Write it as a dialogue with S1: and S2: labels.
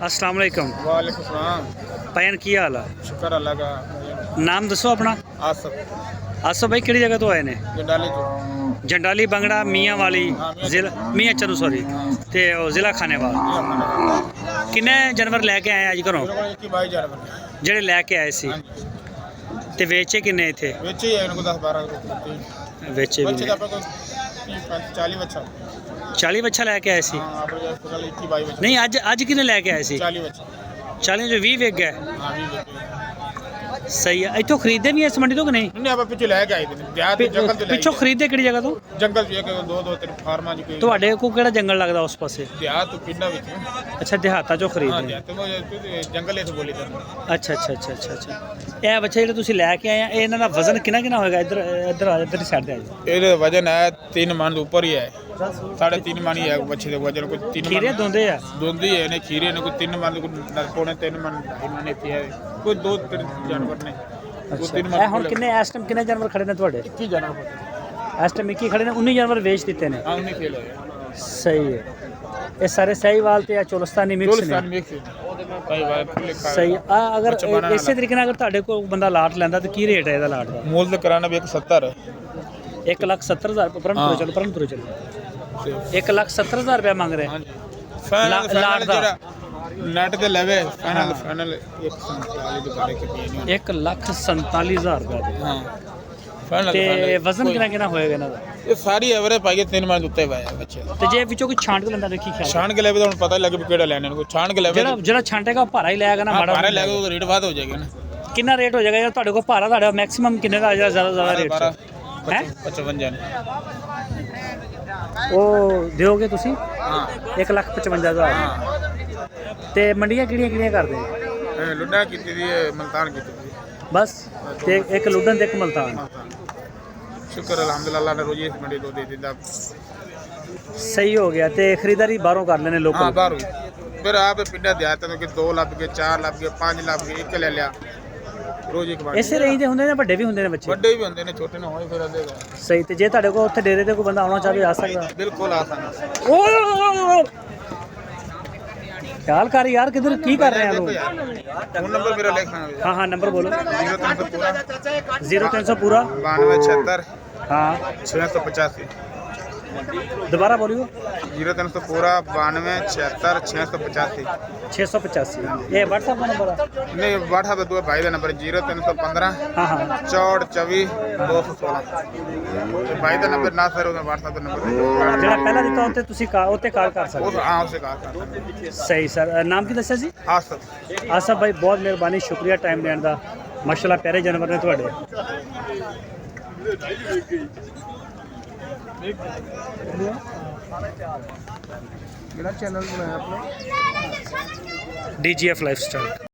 S1: अस्सलाम वालेकुम।
S2: वालेकुम सलाम।
S1: भैन की हाल है?
S2: शुक्र अल्लाह का।
S1: नाम दसो अपना।
S2: आसफ
S1: आसो भाई किहड़ी जगह तो आए ने?
S2: जंडाली तो
S1: जंडाली बंगड़ा मियाँ वाली
S2: हाँ, मियाँ
S1: जिला मियाँ चलो सॉरी ते ओ जिला खानेवाल। किन्ने जानवर लैके आए अज घरों?
S2: मेरे को 21 जानवर
S1: जेड़े लैके आए सी
S2: हाँ जी
S1: ते वेचे किन्ने इत्थे?
S2: वेचे ही है इनको 10-12
S1: वेचे भी
S2: बच्चे
S1: ने।
S2: का आपको 40 बच्चा
S1: 40 बच्चा लैके आए सी?
S2: हाँ आप 21 बच्चा
S1: नहीं अज किन्ने लैके आए सी?
S2: 40 बच्चा
S1: 40 जो 20 वेच गए।
S2: हाँ 20 बच्चे
S1: सही है। इत्थों खरीदे भी इस मंडी तो कि नहीं?
S2: नहीं आप पीछे लेके आए थे बिहार तो जंगल तो
S1: पिछों खरीदे किहड़ी जगह तो?
S2: जंगल जो है दो तीन फार्मा जी
S1: ਤੁਹਾਡੇ ਕੋ ਕਿਹੜਾ ਜੰਗਲ ਲੱਗਦਾ ਉਸ ਪਾਸੇ?
S2: देहात तो पिंडा विच
S1: ਅੱਛਾ ਦਿਹਾਤਾਂ ਚੋਂ
S2: हाँ
S1: ਖਰੀਦਦੇ?
S2: देहात तो जंगल ऐसे बोली था
S1: ਅੱਛਾ ਅੱਛਾ ਅੱਛਾ ਅੱਛਾ ਅੱਛਾ ਇਹ ਬੱਚੇ ਜਿਹੜੇ ਤੁਸੀਂ ਲੈ ਕੇ ਆਏ ਆ ਇਹ ਇਹਨਾਂ ਦਾ ਵਜ਼ਨ ਕਿੰਨਾ ਹੋਏਗਾ? ਇੱਧਰ ਇੱਧਰ ਆ ਇੱਧਰ ਦੀ ਸਾਈਡ ਤੇ ਆ ਜਾਓ।
S2: ਇਹਦਾ ਵਜਨ ਹੈ 3 ਮਣ ਦੇ ਉੱਪਰ ਹੀ ਹੈ 3.5 ਮਣ ਹੀ ਹੈ ਬੱਚੇ ਦੇ ਵਜਨ ਕੋਈ 3
S1: ਖੀਰੇ ਦੋਂਦੇ ਆ?
S2: ਦੋਂਦੀ ਹੈ ਨੇ ਖੀਰੇ ਨੇ ਕੋਈ 3 ਮਣ ਕੋਈ ਪੌਣੇ 3 ਮਣ ਇਹਨਾਂ ਨੇ ਪਿਆ ਕੋਈ 2-3 ਜਾਨਵਰ ਨੇ ਕੋਈ 3
S1: ਇਹ ਹੁਣ ਕਿੰਨੇ ਇਸ ਟਾਈਮ ਕਿੰਨੇ ਜਾਨਵਰ ਖੜੇ ਨੇ ਤੁਹਾਡੇ?
S2: 21 ਜਾਨਵਰ
S1: ਇਸ ਟਾਈਮ 21 ਖੜੇ ਨੇ 19 ਜਾਨਵਰ ਵੇਚ ਦਿੱਤੇ ਨੇ।
S2: ਹਾਂ ਨਹੀਂ ਫੇਲ ਹੋਇਆ
S1: ਸਹੀ ਹੈ। ਇਹ ਸਾਰੇ ਸਹੀਵਾਲ ਤੇ ਆ ਚੋਲਸਤਾਨੀ ਮਿਕਸ
S2: ਚੋਲਸਤਾਨ
S1: ਨੇ।
S2: ਮਿਕਸ ਕਈ ਵਾਰ ਖੁੱਲੇ
S1: ਸਹੀ ਆ। ਅਗਰ ਇਸੇ ਤਰੀਕੇ ਨਾਲ ਅਗਰ ਤੁਹਾਡੇ ਕੋਲ ਬੰਦਾ ਲਾਟ ਲੈਂਦਾ ਤਾਂ ਕੀ ਰੇਟ ਹੈ ਇਹਦਾ ਲਾਟ ਦਾ?
S2: ਮੁੱਲ ਤਾਂ ਕਰਾਣਾ ਵੀ 170
S1: 1,70,000 ਪਰੰਤੂ ਚਲੋ ਪਰੰਤੂ ਚਲੋ 1,70,000 ਰੁਪਏ ਮੰਗ ਰਹੇ।
S2: ਹਾਂਜੀ ਫਾਈਨਲ
S1: ਲਾਟ ਦਾ
S2: ਜਿਹੜਾ ਨੈਟ ਤੇ ਲੈਵੇ ਫਾਈਨਲ 147 ਦੇ ਬਾਰੇ ਕਿ ਨਹੀਂ
S1: 1,47,000 ਰੁਪਏ ਦੇ।
S2: ਹਾਂ ਫਾਈਨਲ
S1: ਤੇ ਵਜ਼ਨ ਕਿੰਨਾ ਹੋਏਗਾ ਇਹਨਾਂ ਦਾ?
S2: ਇਹ ਸਾਰੀ ਐਵਰੇਜ ਪਾਈ ਕੇ 3 ਮਣ ਦੇ ਉੱਤੇ ਪਾਇਆ ਬੱਚੇ
S1: ਤੇ ਜੇ ਵਿੱਚੋਂ ਕੋਈ ਛਾਂਟ ਕੇ ਲੈਂਦਾ ਦੇਖੀ ਖਿਆਲ?
S2: ਛਾਣ ਕੇ ਲੈਵੇ ਤਾਂ ਹੁਣ ਪਤਾ ਲੱਗੇ ਵੀ ਕਿਹੜਾ ਲੈਣੇ ਨੇ ਕੋਈ ਛਾਣ ਕੇ ਲੈਵੇ
S1: ਜਿਹੜਾ ਛਾਂਟੇਗਾ ਭਾਰਾ ਹੀ ਲੈਗਾ ਨਾ ਮਾੜਾ?
S2: ਬਾਰੇ ਲੈ ਕੇ ਉਹ ਰੇਟ ਵੱਧ ਹੋ ਜਾਏਗਾ ਨਾ।
S1: ਕਿੰਨਾ ਰੇਟ ਹੋ ਜਾਏਗਾ ਯਾਰ ਤੁਹਾਡੇ ਕੋਲ ਭਾਰਾ? ਤੁਹਾਡਾ ਮੈਕਸਿਮਮ ਕਿੰਨੇ ਦਾ ਜਿਹੜਾ ਜ਼ਿਆਦਾ ਰੇਟ ਹੈ?
S2: 55
S1: ਉਹ ਦਿਓਗੇ ਤੁਸੀਂ?
S2: ਹਾਂ
S1: 1,55,000।
S2: ਹਾਂ
S1: ਤੇ ਮੰਡੀਆਂ ਕਿਹੜੀਆਂ ਕਰਦੇ?
S2: ਇਹ ਲੁੱਡਾ ਕੀਤੀ ਦੀ ਹੈ ਮਲਤਾਨ ਕੀਤੀ ਦੀ
S1: ਬਸ ਤੇ ਇੱਕ ਲੁੱਡਨ ਤੇ ਇੱਕ ਮਲਤਾਨ।
S2: ਸ਼ੁਕਰ ਅਲਹਮਦੁਲਿਲਾ ਅੱਲਾਹ ਨੇ ਰੋਜੀ ਇਸ ਮੰਡੀ ਤੋਂ ਦੇ ਦਿੱਤਾ।
S1: ਸਹੀ ਹੋ ਗਿਆ। ਤੇ ਖਰੀਦਾਰੀ ਬਾਹਰੋਂ ਕਰ ਲੈਣੇ
S2: ਹਾਂ
S1: ਲੋਕਲ?
S2: ਬਾਹਰੋਂ ਫਿਰ ਆਪ ਪਿੰਡਾਂ ਦੇ ਆਤੇ ਕਿ 2 ਲੱਭ ਕੇ 4 ਲੱਭ ਕੇ 5 ਲੱਭ ਕੇ ਇੱਕ ਲੈ ਲਿਆ ਰੋਜੀ ਕਮਾਈ।
S1: ਇਸੇ ਰੇਂਜ ਦੇ ਹੁੰਦੇ ਨੇ ਵੱਡੇ ਵੀ ਹੁੰਦੇ ਨੇ ਬੱਚੇ?
S2: ਵੱਡੇ ਵੀ ਹੁੰਦੇ ਨੇ ਛੋਟੇ ਨਾ ਹੋਏ ਫਿਰ ਦੇਗਾ।
S1: ਸਹੀ। ਤੇ ਜੇ ਤੁਹਾਡੇ ਕੋਲ ਉੱਥੇ ਡੇਰੇ ਤੇ ਕੋਈ ਬੰਦਾ ਆਉਣਾ ਚਾਹੇ ਆ ਸਕਦਾ?
S2: ਬਿਲਕੁਲ ਆਸਾਨ
S1: ਖਿਆਲ ਕਰ ਯਾਰ ਕਿਧਰ ਕੀ ਕਰ ਰਹੇ ਆ ਲੋਕ?
S2: ਫੋਨ ਨੰਬਰ ਮੇਰਾ ਲਿਖਣਾ
S1: हाँ हाँ नंबर बोलो।
S2: 0300 पूरा
S1: 0300 पूरा
S2: 9276
S1: हाँ
S2: 685
S1: दोबारा बोलियो।
S2: 0300 पूरा 9276 685
S1: 685 ये व्हाट्सएप का नंबर है?
S2: नहीं व्हाट्सएप दो भाई का नंबर 0315
S1: हाँ हाँ
S2: 64 24 216 भाई का नंबर ना सर व्हाट्सएप का नंबर
S1: ਜਿਹੜਾ ਪਹਿਲਾਂ ਦਿੱਤਾ ਉੱਤੇ ਤੁਸੀਂ ਉੱਤੇ ਕਾਲ ਕਰ ਸਕਦੇ
S2: उस
S1: ਹੋ।
S2: हाँ उससे कहा
S1: ਸਹੀ ਸਰ। ਨਾਮ ਕੀ ਦੱਸਿਆ ਸੀ?
S2: आसफ
S1: ਆਸਫ ਭਾਈ ਬਹੁਤ ਮਿਹਰਬਾਨੀ ਸ਼ੁਕਰੀਆ ਟਾਈਮ ਦੇਣ ਦਾ। ਮਾਸ਼ਾਅੱਲਾ ਪਿਆਰੇ ਜਾਨਵਰ ਨੇ ਤੁਹਾਡੇ।
S2: मेरा चैनल बनाया आपने
S1: DGF लाइफस्टाइल।